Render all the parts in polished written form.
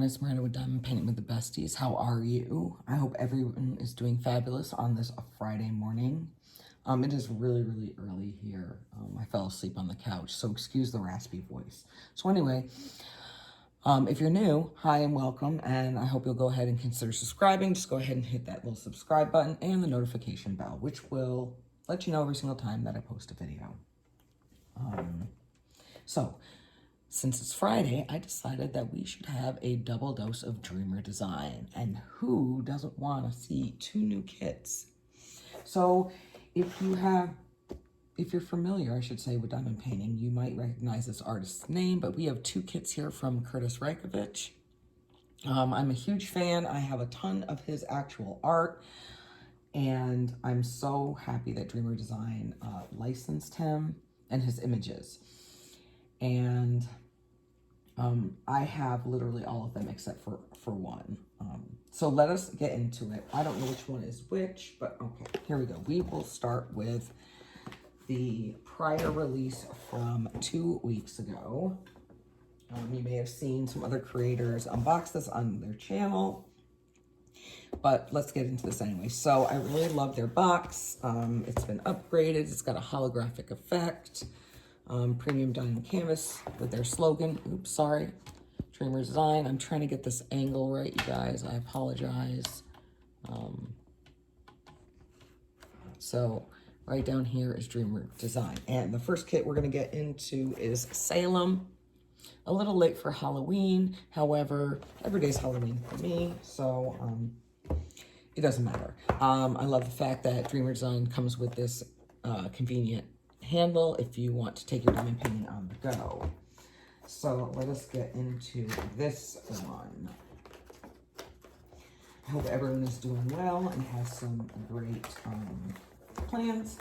it's Miranda with Diamond Painting with the Besties. How are you? I hope everyone is doing fabulous on this Friday morning. It is really, really early here. I fell asleep on the couch, so excuse the raspy voice. So anyway, if you're new, hi and welcome, and I hope you'll go ahead and consider subscribing. Just go ahead and hit that little subscribe button and the notification bell, which will let you know every single time that I post a video. Since it's Friday, I decided that we should have a double dose of Dreamer Design. And who doesn't want to see 2 new kits? So if you're familiar, I should say, with diamond painting, you might recognize this artist's name, but we have 2 kits here from Curtis Rajkovic. I'm a huge fan. I have a ton of his actual art, and I'm so happy that Dreamer Design licensed him and his images. And I have literally all of them except for one. So let us get into it. I don't know which one is which, but okay, here we go. We will start with the prior release from 2 weeks ago. You may have seen some other creators unbox this on their channel, but let's get into this anyway. So I really love their box. It's been upgraded. It's got a holographic effect. Premium diamond canvas with their slogan. Oops, sorry. Dreamer Design. I'm trying to get this angle right, you guys. I apologize. So right down here is Dreamer Design. And the first kit we're going to get into is Salem. A little late for Halloween. However, every day's Halloween for me. So it doesn't matter. I love the fact that Dreamer Design comes with this convenient handle if you want to take your diamond painting on the go. So let us get into this one. I hope everyone is doing well and has some great plans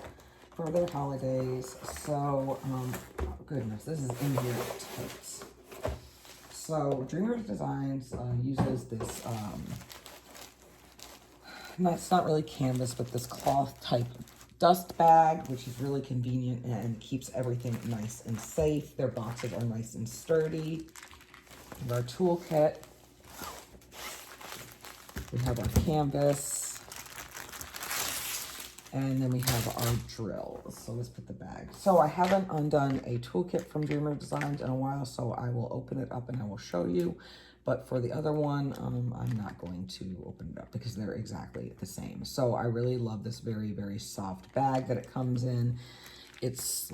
for their holidays. So, oh goodness, this is in here tight. So Dreamer Designs uses this, it's not really canvas, but this cloth type dust bag, which is really convenient and keeps everything nice and safe. Their boxes are nice and sturdy. We have our toolkit. We have our canvas. And then we have our drills. So let's put the bag. So I haven't undone a toolkit from Dreamer Designs in a while, so I will open it up and I will show you. But for the other one, I'm not going to open it up because they're exactly the same. So I really love this very, very soft bag that it comes in. It's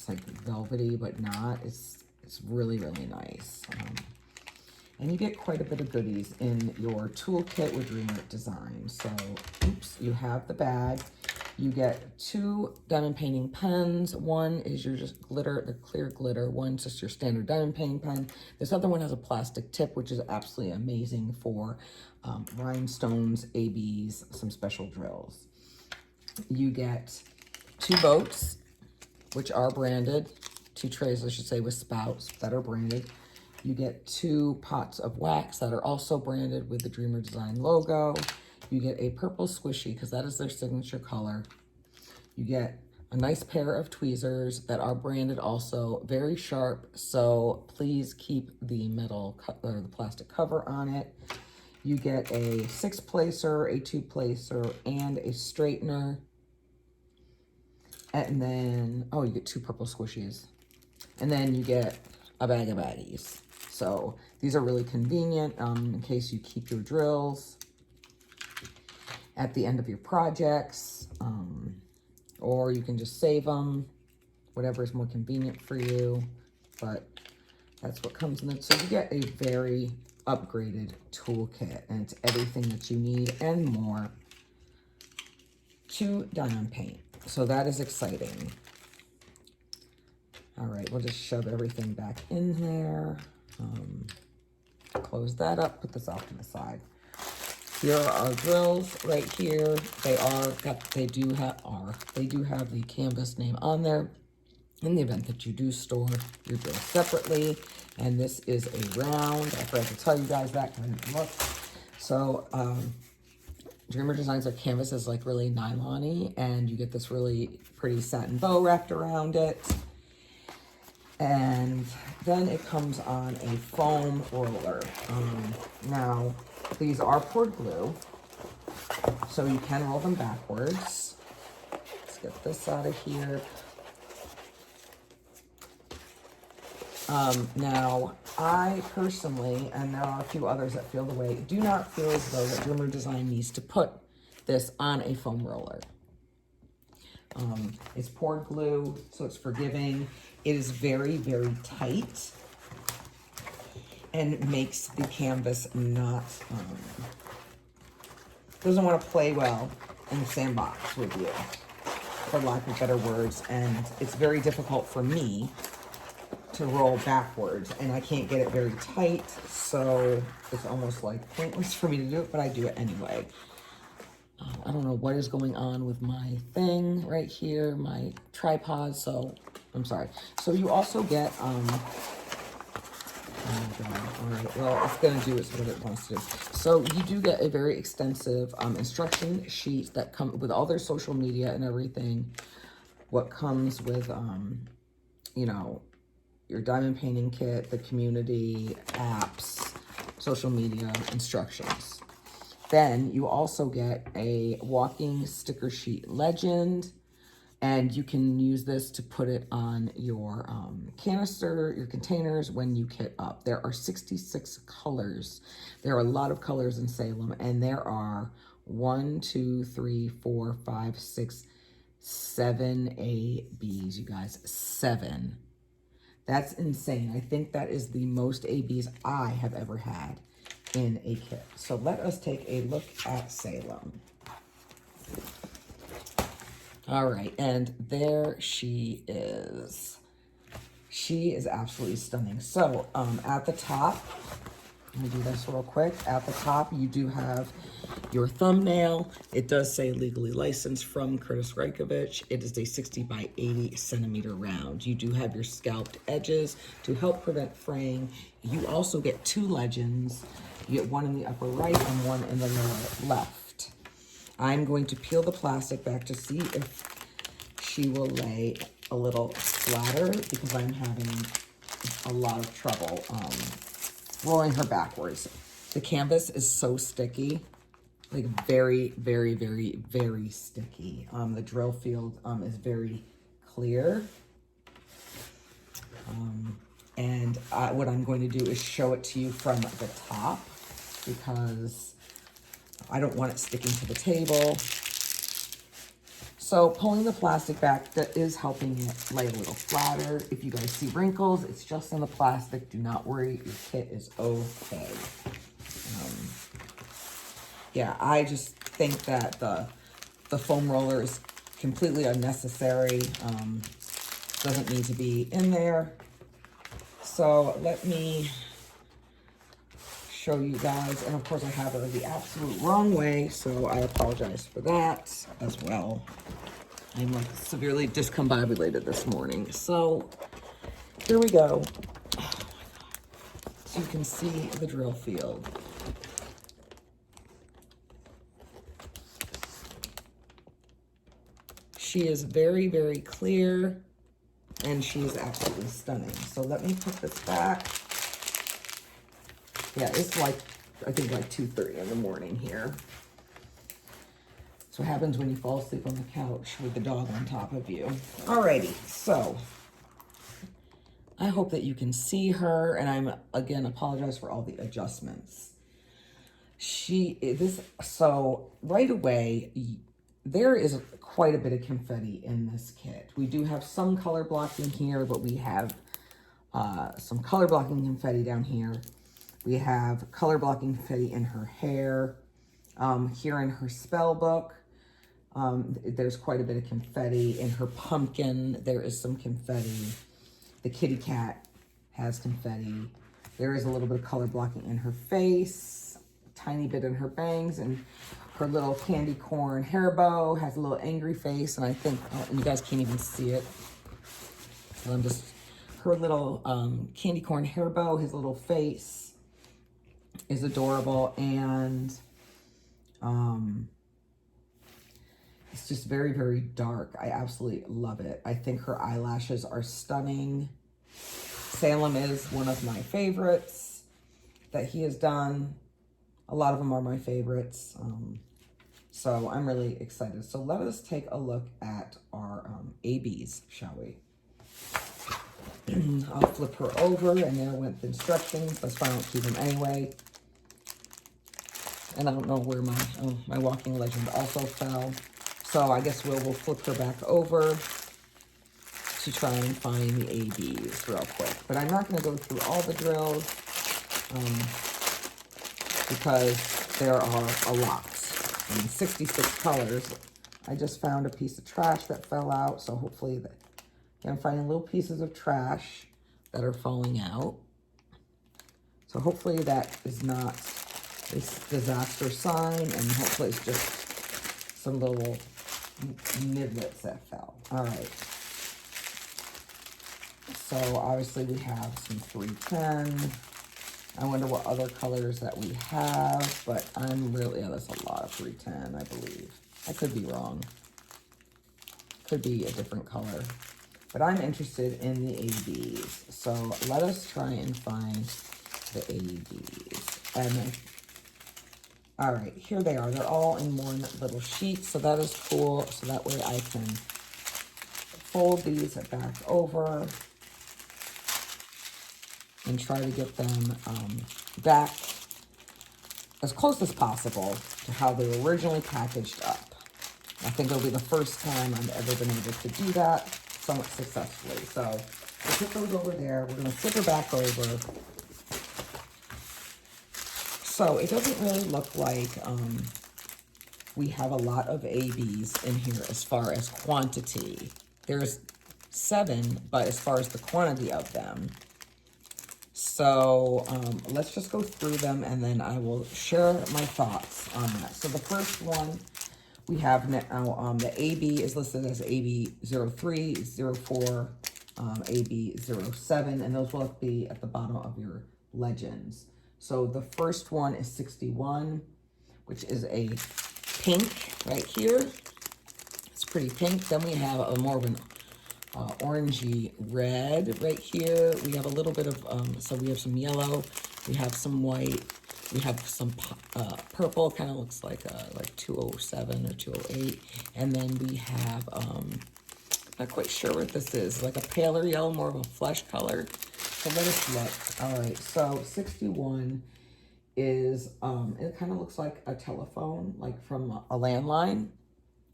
like velvety, but not. It's really, really nice. And you get quite a bit of goodies in your toolkit with Dreamer Design. So, oops, you have the bag. You get 2 diamond painting pens. One is your just glitter, the clear glitter. One's just your standard diamond painting pen. This other one has a plastic tip, which is absolutely amazing for rhinestones, ABs, some special drills. You get 2 boats, which are branded. 2 trays, I should say, with spouts that are branded. You get 2 pots of wax that are also branded with the Dreamer Design logo. You get a purple squishy because that is their signature color. You get a nice pair of tweezers that are branded also, very sharp. So please keep the metal or the plastic cover on it. You get a 6-placer, a 2-placer, and a straightener. And then, oh, you get 2 purple squishies. And then you get a bag of baggies. So these are really convenient in case you keep your drills at the end of your projects, or you can just save them, whatever is more convenient for you, but that's what comes in it. So you get a very upgraded toolkit, and it's everything that you need and more to diamond paint. So that is exciting. All right, we'll just shove everything back in there. Close that up, put this off to the side. Here are our drills right here. They do have the canvas name on there in the event that you do store your drills separately. And this is a round. I forgot to tell you guys that because I didn't look. So Dreamer Designs their canvas is like really nylon-y, and you get this really pretty satin bow wrapped around it. And then it comes on a foam roller. Now, these are poured glue, so you can roll them backwards. Let's get this out of here. Now, I personally, and there are a few others that feel the way, do not feel as though that Dreamer Design needs to put this on a foam roller. It's poured glue, so it's forgiving. It is very, very tight and makes the canvas not, doesn't want to play well in the sandbox with you, for lack of better words. And it's very difficult for me to roll backwards, and I can't get it very tight, so it's almost like pointless for me to do it, but I do it anyway. I don't know what is going on with my thing right here, my tripod, so I'm sorry. So you also get, oh my God, all right, well, it's gonna do what it wants to do. So you do get a very extensive instruction sheet that come with all their social media and everything. What comes with, you know, your diamond painting kit, the community, apps, social media, instructions. Then you also get a walking sticker sheet legend, and you can use this to put it on your canister, your containers when you kit up. There are 66 colors. There are a lot of colors in Salem, and there are 1, 2, 3, 4, 5, 6, 7 ABs, you guys, 7. That's insane. I think that is the most ABs I have ever had in a kit. So let us take a look at Salem. All right, and there she is. She is absolutely stunning. So at the top, let me do this real quick. At the top, you do have your thumbnail. It does say legally licensed from Curtis Reikovich. It is a 60 by 80 centimeter round. You do have your scalped edges to help prevent fraying. You also get 2 legends. You get one in the upper right and one in the lower left. I'm going to peel the plastic back to see if she will lay a little flatter, because I'm having a lot of trouble rolling her backwards. The canvas is so sticky, like very, very, very, very sticky. The drill field is very clear. And what I'm going to do is show it to you from the top, because I don't want it sticking to the table. So pulling the plastic back, that is helping it lay a little flatter. If you guys see wrinkles, it's just in the plastic. Do not worry, your kit is okay. Yeah, I just think that the foam roller is completely unnecessary. Doesn't need to be in there. So let me show you guys. And of course I have her the absolute wrong way, so I apologize for that as well. I'm like severely discombobulated this morning. So here we go. Oh my God. So you can see the drill field. She is very, very clear, and she is absolutely stunning. So let me put this back. Yeah, it's like, I think like 2:30 in the morning here. So what happens when you fall asleep on the couch with the dog on top of you. Alrighty, so I hope that you can see her, and I'm again apologize for all the adjustments. So right away, there is quite a bit of confetti in this kit. We do have some color blocking here, but we have some color blocking confetti down here. We have color blocking confetti in her hair. Here in her spell book, there's quite a bit of confetti. In her pumpkin, there is some confetti. The kitty cat has confetti. There is a little bit of color blocking in her face, a tiny bit in her bangs, and her little candy corn hair bow has a little angry face, and I think, and you guys can't even see it. So I'm just, her little candy corn hair bow, his little face is adorable, and it's just very, very dark. I absolutely love it. I think her eyelashes are stunning. Salem is one of my favorites that he has done. A lot of them are my favorites. So I'm really excited. So let us take a look at our ABs, shall we? I'll flip her over, and there went the instructions. That's why I don't keep them anyway. And I don't know where my walking legend also fell. So I guess we'll flip her back over to try and find the ABs real quick. But I'm not going to go through all the drills because there are a lot. I mean, 66 colors. I just found a piece of trash that fell out, so hopefully I'm finding little pieces of trash that are falling out. So hopefully that is not a disaster sign, and hopefully it's just some little nibblets that fell. All right. So obviously we have some 310. I wonder what other colors that we have, but I'm really, yeah, that's a lot of 310, I believe. I could be wrong. Could be a different color. But I'm interested in the ABs. So let us try and find the ABs. And all right, here they are. They're all in one little sheet, so that is cool. So that way I can fold these back over and try to get them back as close as possible to how they were originally packaged up. I think it'll be the first time I've ever been able to do that somewhat successfully. So we'll put those over there. We're going to flip her back over. So it doesn't really look like we have a lot of ABs in here as far as quantity. There's 7, but as far as the quantity of them. So let's just go through them, and then I will share my thoughts on that. So the first one we have now, the AB is listed as AB03, 04, AB07, and those will be at the bottom of your legends. So the first one is 61, which is a pink right here. It's pretty pink. Then we have a more of an orangey red right here. We have a little bit of, so we have some yellow, we have some white, we have some purple, kind of looks like 207 or 208. And then we have, not quite sure what this is, like a paler yellow, more of a flesh color. So let us look. All right, so 61 is, it kind of looks like a telephone, like from a landline,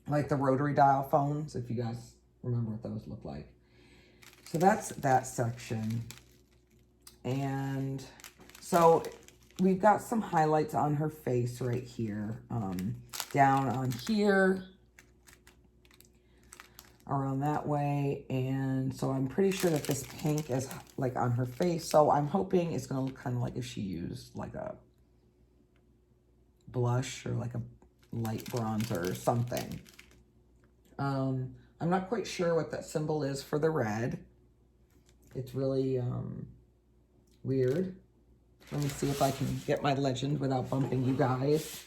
like the rotary dial phones, if you guys remember what those look like. So that's that section. And so we've got some highlights on her face right here, down on here, around that way. And so I'm pretty sure that this pink is like on her face. So I'm hoping it's going to look kind of like if she used like a blush or like a light bronzer or something. I'm not quite sure what that symbol is for the red. It's really weird. Let me see if I can get my legend without bumping you guys.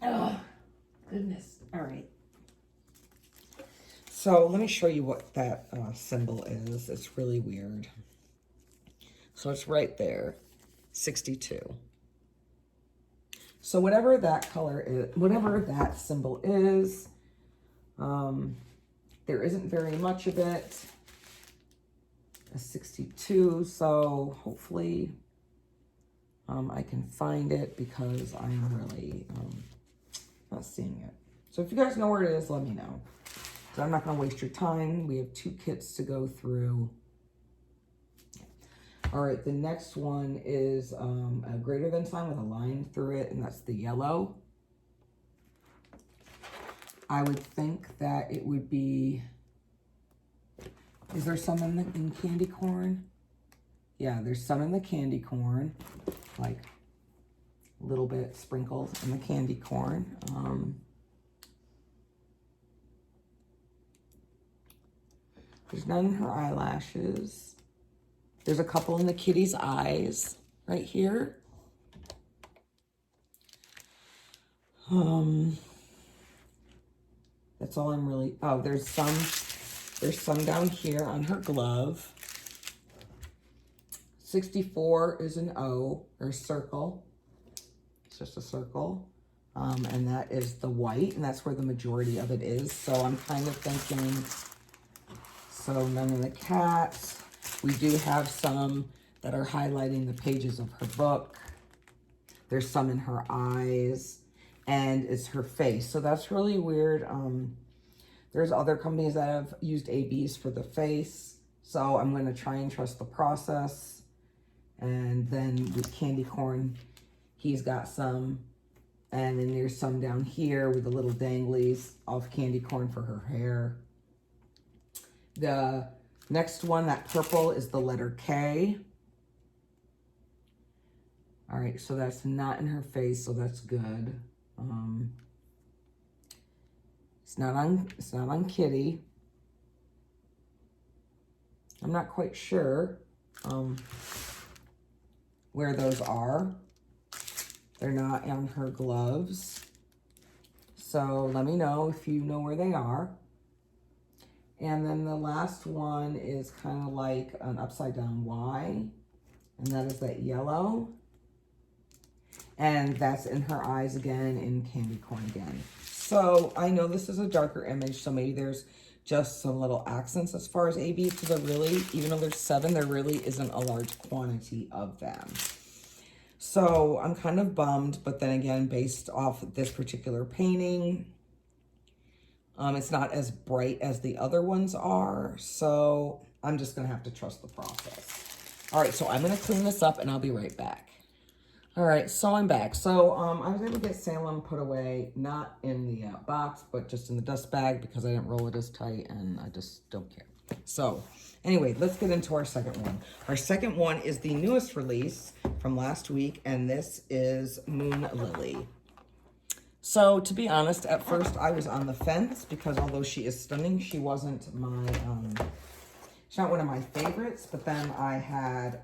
Oh, goodness. All right. So let me show you what that symbol is. It's really weird. So it's right there, 62. So whatever that color is, whatever that symbol is, there isn't very much of it. A 62, so hopefully I can find it because I am really not seeing it. So if you guys know where it is, let me know. So I'm not going to waste your time. We have 2 kits to go through. All right, the next one is a greater than sign with a line through it, and that's the yellow. I would think that it would be, is there some in candy corn? Yeah, there's some in the candy corn, like a little bit sprinkled in the candy corn. There's none in her eyelashes. There's a couple in the kitty's eyes right here. That's all I'm really, oh, there's some down here on her glove. 64 is an O, or circle. It's just a circle. And that is the white, and that's where the majority of it is. So I'm kind of thinking, so none of the cats. We do have some that are highlighting the pages of her book. There's some in her eyes, and it's her face. So that's really weird. There's other companies that have used ABs for the face. So I'm going to try and trust the process. And then with candy corn, he's got some. And then there's some down here with the little danglies of candy corn for her hair. The next one, that purple, is the letter K. All right, so that's not in her face, so that's good. It's not on Kitty. I'm not quite sure where those are. They're not on her gloves. So let me know if you know where they are. And then the last one is kind of like an upside down Y. And that is that yellow. And that's in her eyes again, in candy corn again. So I know this is a darker image, so maybe there's just some little accents as far as ABs, because there really, even though there's 7, there really isn't a large quantity of them. So I'm kind of bummed, but then again, based off this particular painting, it's not as bright as the other ones are. So I'm just gonna have to trust the process. All right, so I'm gonna clean this up and I'll be right back. All right, so I'm back. So I was able to get Salem put away, not in the box, but just in the dust bag because I didn't roll it as tight and I just don't care. So anyway, let's get into our second one. Our second one is the newest release from last week, and this is Moon Lily. So to be honest, at first I was on the fence because although she is stunning, she wasn't my, she's not one of my favorites, but then I had,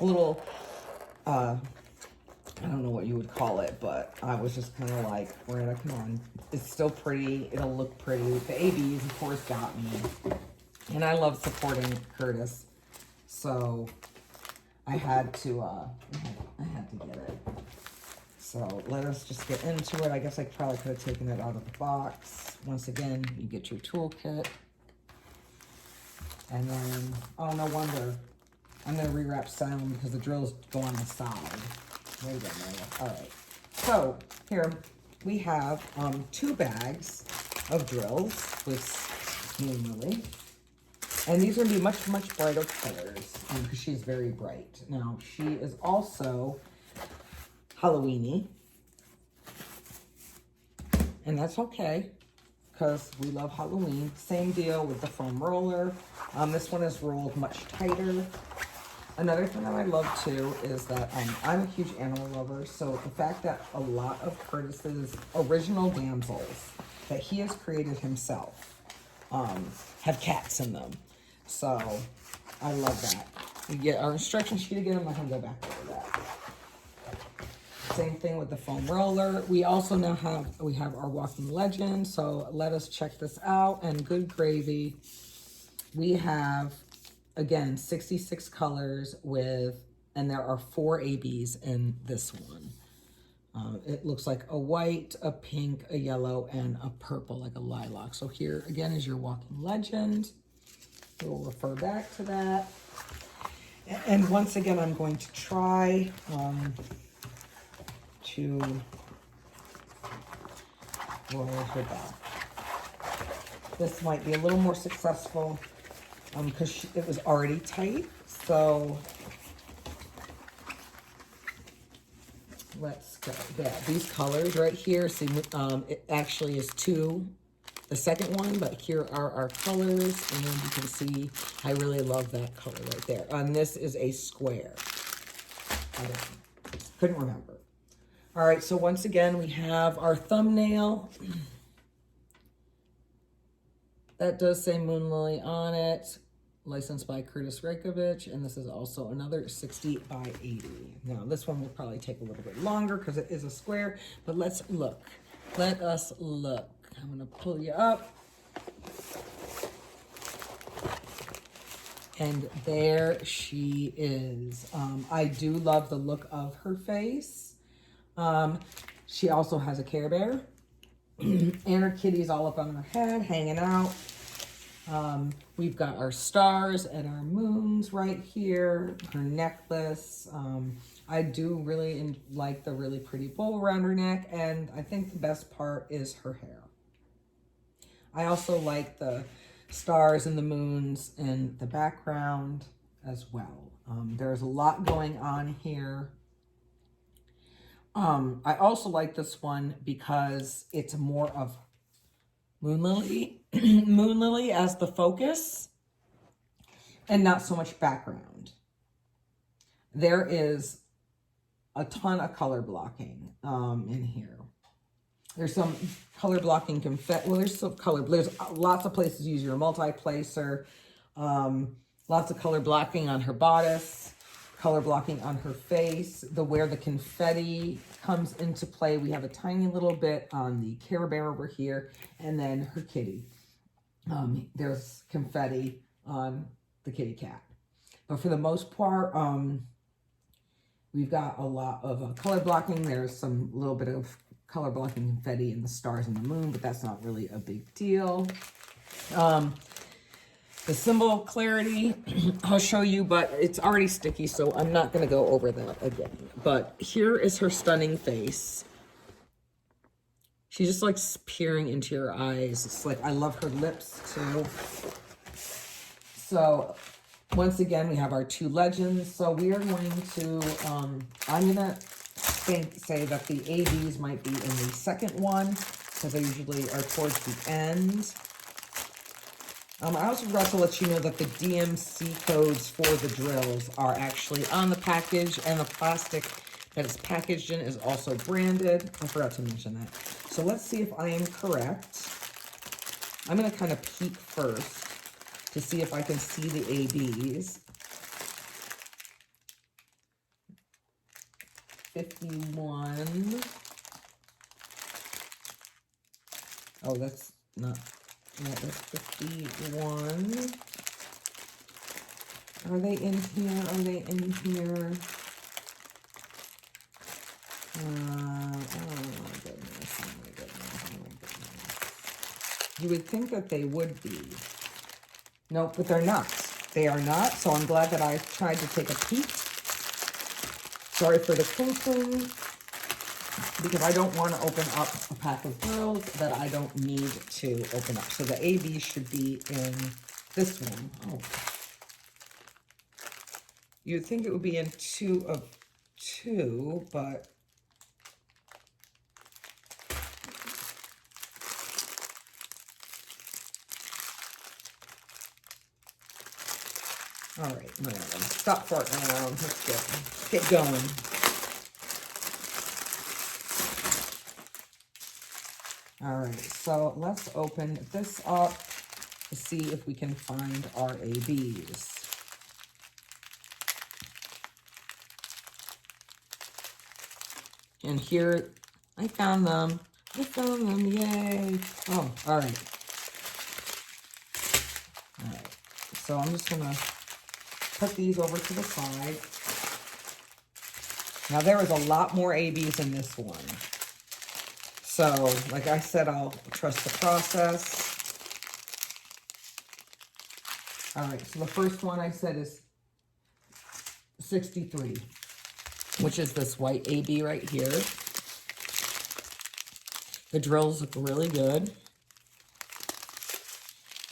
a little, I don't know what you would call it, but I was just kind of like, Miranda, come on. It's still pretty. It'll look pretty. The ABs, of course, got me. And I love supporting Curtis. So I had to, I had to get it. So let us just get into it. I guess I probably could have taken it out of the box. Once again, you get your toolkit. And then, oh, no wonder. I'm going to rewrap Salem because the drills go on the side. There you go, Maria. All right. So here we have 2 bags of drills with Moon Lily. And these are going to be much, much brighter colors because she's very bright. Now, she is also Halloween-y. And that's okay because we love Halloween. Same deal with the foam roller. This one is rolled much tighter. Another thing that I love too is that I'm a huge animal lover, so the fact that a lot of Curtis's original damsels that he has created himself have cats in them. So I love that. We get our instruction sheet again. I'm not going to go back over that. Same thing with the foam roller. We also now have our walking legend. So let us check this out. And good gravy. We have, again, 66 colors and there are 4 ABs in this one. It looks like a white, a pink, a yellow, and a purple, like a lilac. So here, again, is your walking legend. We'll refer back to that. And once again, I'm going to try to roll her back. This might be a little more successful because it was already tight. So let's go. Yeah, these colors right here. See, it actually is 2. The second one, but here are our colors, and you can see I really love that color right there. And this is a square. Couldn't remember. All right, so once again, we have our thumbnail. That does say Moon Lily on it, licensed by Curtis Reykjavik, and this is also another 60 by 80. Now, this one will probably take a little bit longer because it is a square, but let's look. Let us look. I'm gonna pull you up. And there she is. I do love the look of her face. She also has a Care Bear. And her kitty's all up on her head, hanging out. We've got our stars and our moons right here. Her necklace. I do really like the really pretty bow around her neck. And I think the best part is her hair. I also like the stars and the moons in the background as well. There's a lot going on here. I also like this one because it's more of Moon Lily, Moon Lily as the focus and not so much background. There is a ton of color blocking in here. There's some color blocking confetti. Well, there's some color. There's lots of places to use your multi-placer. Lots of color blocking on her bodice. Color blocking on her face. Where the confetti comes into play. We have a tiny little bit on the Care Bear over here. And then her kitty. There's confetti on the kitty cat. But for the most part, we've got a lot of color blocking. There's some little bit of color blocking confetti in the stars and the moon, but that's not really a big deal. The symbol clarity, I'll show you, but it's already sticky, so I'm not going to go over that again. But here is her stunning face. She just like peering into your eyes. It's like, I love her lips too. So once again, we have our two legends. So we are going to, I'm going to say that the ABs might be in the second one because they usually are towards the end. I also forgot to let you know that the DMC codes for the drills are actually on the package, and the plastic that it's packaged in is also branded. I forgot to mention that. So let's see if I am correct. I'm going to kind of peek first to see if I can see the ABs. 51. Oh, that's not, no, that's 51. Are they in here? Are they in here? Oh my goodness, oh my goodness, oh my goodness. You would think that they would be. Nope, but they're not. They are not, so I'm glad that I tried to take a peek. Sorry for the crinkling, because I don't want to open up a pack of drills that I don't need to open up. So the AB should be in this one. Oh. You'd think it would be in 2 of 2, but all right, stop farting around. Let's get going. All right, so let's open this up to see if we can find our ABs. And here, I found them. Yay. Oh, all right. All right, so I'm just gonna put these over to the side. Now there is a lot more ABs in this one. So, like I said, I'll trust the process. All right, so the first one I said is 63, which is this white AB right here. The drills look really good.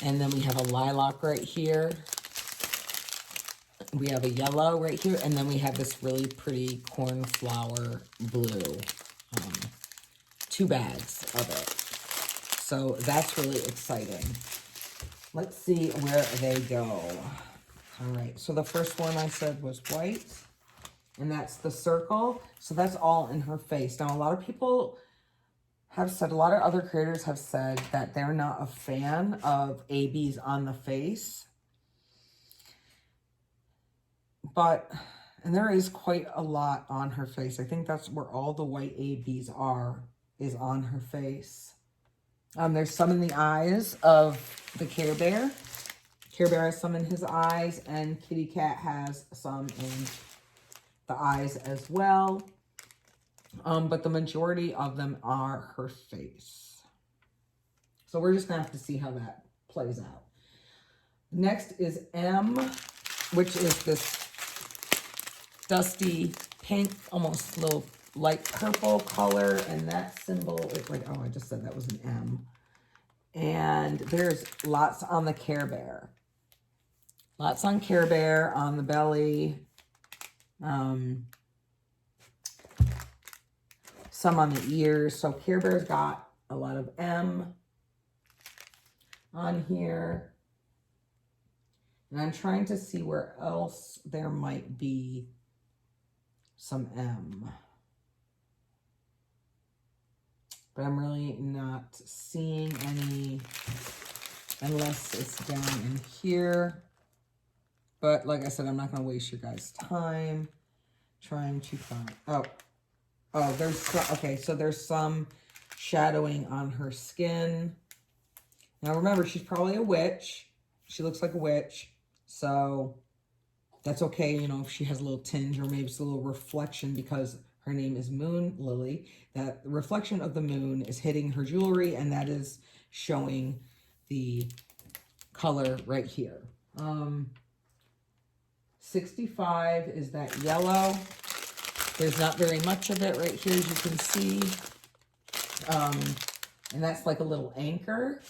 And then we have a lilac right here. We have a yellow right here, and then we have this really pretty cornflower blue. 2 bags of it. So that's really exciting. Let's see where they go. All right, so the first one I said was white, and that's the circle. So that's all in her face. Now, a lot of people have said, a lot of other creators have said that they're not a fan of ABs on the face. But, and there is quite a lot on her face. I think that's where all the white ABs are, is on her face. There's some in the eyes of the Care Bear. Care Bear has some in his eyes, and Kitty Cat has some in the eyes as well. But the majority of them are her face. So we're just going to have to see how that plays out. Next is M, which is this dusty pink, almost little light purple color. And that symbol is like, oh, I just said that was an M. And there's lots on the Care Bear. Lots on Care Bear, on the belly. Some on the ears. So Care Bear's got a lot of M on here. And I'm trying to see where else there might be some M. But I'm really not seeing any unless it's down in here. But like I said, I'm not going to waste your guys' time trying to find... Oh, there's some, okay, so there's some shadowing on her skin. Now remember, she's probably a witch. She looks like a witch. So that's okay, you know, if she has a little tinge or maybe it's a little reflection because her name is Moon Lily. That reflection of the moon is hitting her jewelry, and that is showing the color right here. 65 is that yellow. There's not very much of it right here, as you can see. And that's like a little anchor.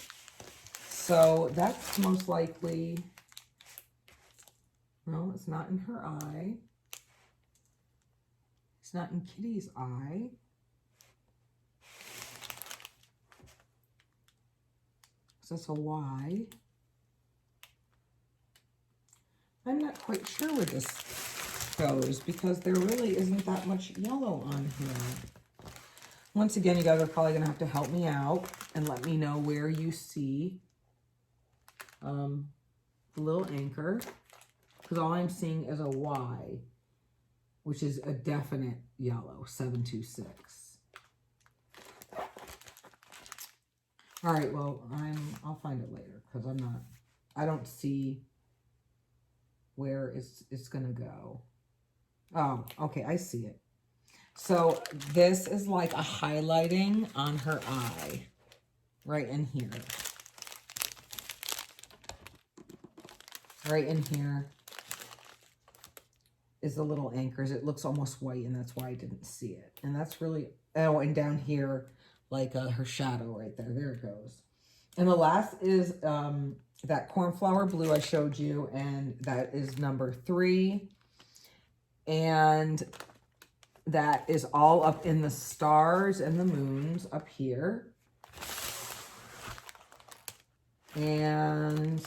So that's most likely... No, it's not in her eye. It's not in Kitty's eye. So that's a Y. I'm not quite sure where this goes because there really isn't that much yellow on here. Once again, you guys are probably going to have to help me out and let me know where you see the little anchor. Because all I'm seeing is a Y, which is a definite yellow, 726. All right, well, I'll find it later because I don't see where it's going to go. Oh, okay, I see it. So this is like a highlighting on her eye, right in here. Right in here is the little anchors. It looks almost white, and that's why I didn't see it. And that's really, oh, and down here, like her shadow right there. There it goes. And the last is that cornflower blue I showed you, and that is number 3. And that is all up in the stars and the moons up here. And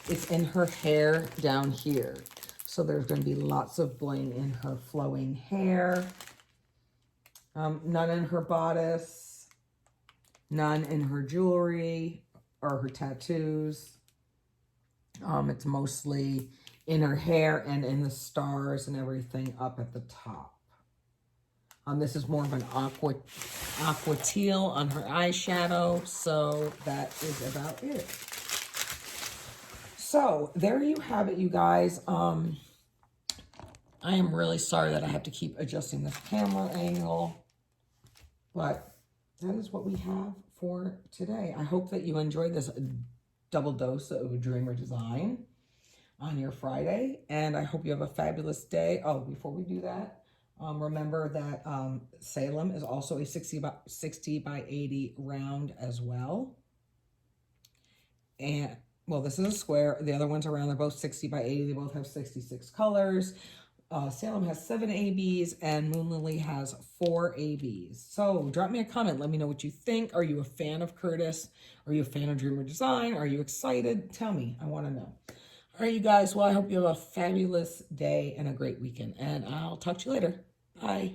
it's in her hair down here. So there's going to be lots of bling in her flowing hair. None in her bodice. None in her jewelry or her tattoos. It's mostly in her hair and in the stars and everything up at the top. This is more of an aqua teal on her eyeshadow. So that is about it. So there you have it, you guys. I am really sorry that I have to keep adjusting this camera angle, but that is what we have for today. I hope that you enjoyed this double dose of Dreamer Design on your Friday, and I hope you have a fabulous day. Oh, before we do that, remember that Salem is also a 60 by 80 round as well. And well, this is a square. The other ones are round. They're both 60 by 80. They both have 66 colors. Salem has 7 ABs and Moon Lily has 4 ABs. So drop me a comment. Let me know what you think. Are you a fan of Curtis? Are you a fan of Dreamer Design? Are you excited? Tell me. I want to know. All right, you guys. Well, I hope you have a fabulous day and a great weekend. And I'll talk to you later. Bye.